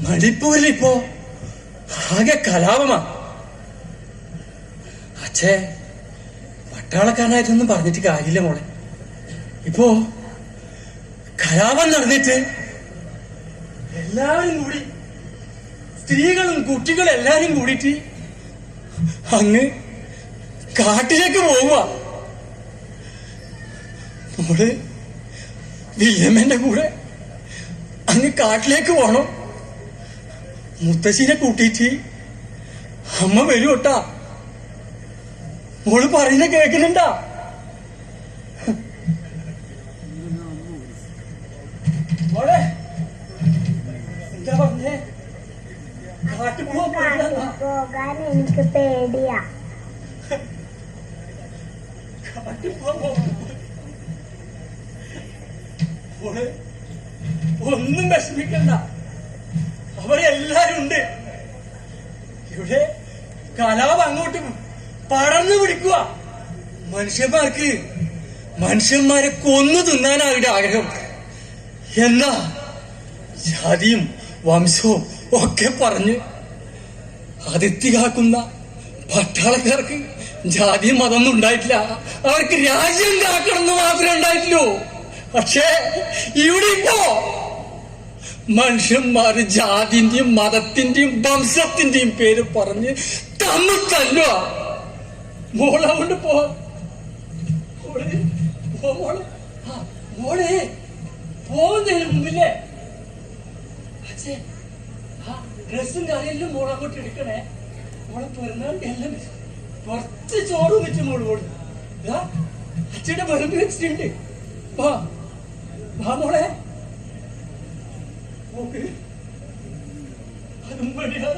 മണിപ്പൂരിലിപ്പോ ആകെ കലാപമാ. അച്ഛേ, പട്ടാളക്കാരനായിട്ടൊന്നും പറഞ്ഞിട്ട് കാര്യമില്ല മോളെ. ഇപ്പോ കലാപം നടന്നിട്ട് എല്ലാവരും കൂടി, സ്ത്രീകളും കുട്ടികളും എല്ലാരും കൂടിയിട്ട് അങ്ങ് കാട്ടിലേക്ക് പോവുക. മോള് വില്യമ്മന്റെ കൂടെ അങ്ങ് കാട്ടിലേക്ക് പോണം. മുത്തശ്ശിനെ കൂട്ടിയിട്ട് അമ്മ വരൂട്ടാ. മോള് പറയുന്ന കേൾക്കുന്നുണ്ടാ? മോളെ എന്താ പറഞ്ഞേ? കാട്ടിൽ പോകാൻ എനിക്ക് പേടിയാ. കാട്ടിൽ മോള് ഒന്നും വിഷമിക്കണ്ട, അവരെല്ലാരും ഉണ്ട് ഇവിടെ. കലാപം അങ്ങോട്ട് പടർന്നു പിടിക്കുക. മനുഷ്യന്മാരെ കൊന്നു തിന്നാനാ അവരുടെ ആഗ്രഹം. എന്നാ ജാതിയും വംശവും ഒക്കെ പറഞ്ഞ് അതിർത്തി കാക്കുന്ന പട്ടാളക്കാർക്ക് ജാതിയും മതമൊന്നും ഉണ്ടായിട്ടില്ല. അവർക്ക് രാജ്യം കാക്കണമെന്ന് മാത്രമേ ഉണ്ടായിട്ടുള്ളൂ. പക്ഷേ ഇവിടെ ഇപ്പോ മനുഷ്യന്മാര് ജാതിന്റെയും മതത്തിന്റെയും വംശത്തിന്റെയും പേര് പറഞ്ഞ് തമ്മിൽ തല്ലുക. മോളെ കൊണ്ട് മോളെ പോകുന്നതിന് മുമ്പില്ലേ ഡ്രസ്സും കാര്യമെല്ലാം മോളെ അങ്ങോട്ട് എടുക്കണേ. മോളെ പിറന്നാളിന്റെ എല്ലാം കുറച്ച് ചോറ് വെച്ച് മോള് കൊടു. അച്ഛയുടെ വെറുതെ വെച്ചിട്ടുണ്ട്. വാ മോളെ. അതും പണിയാ.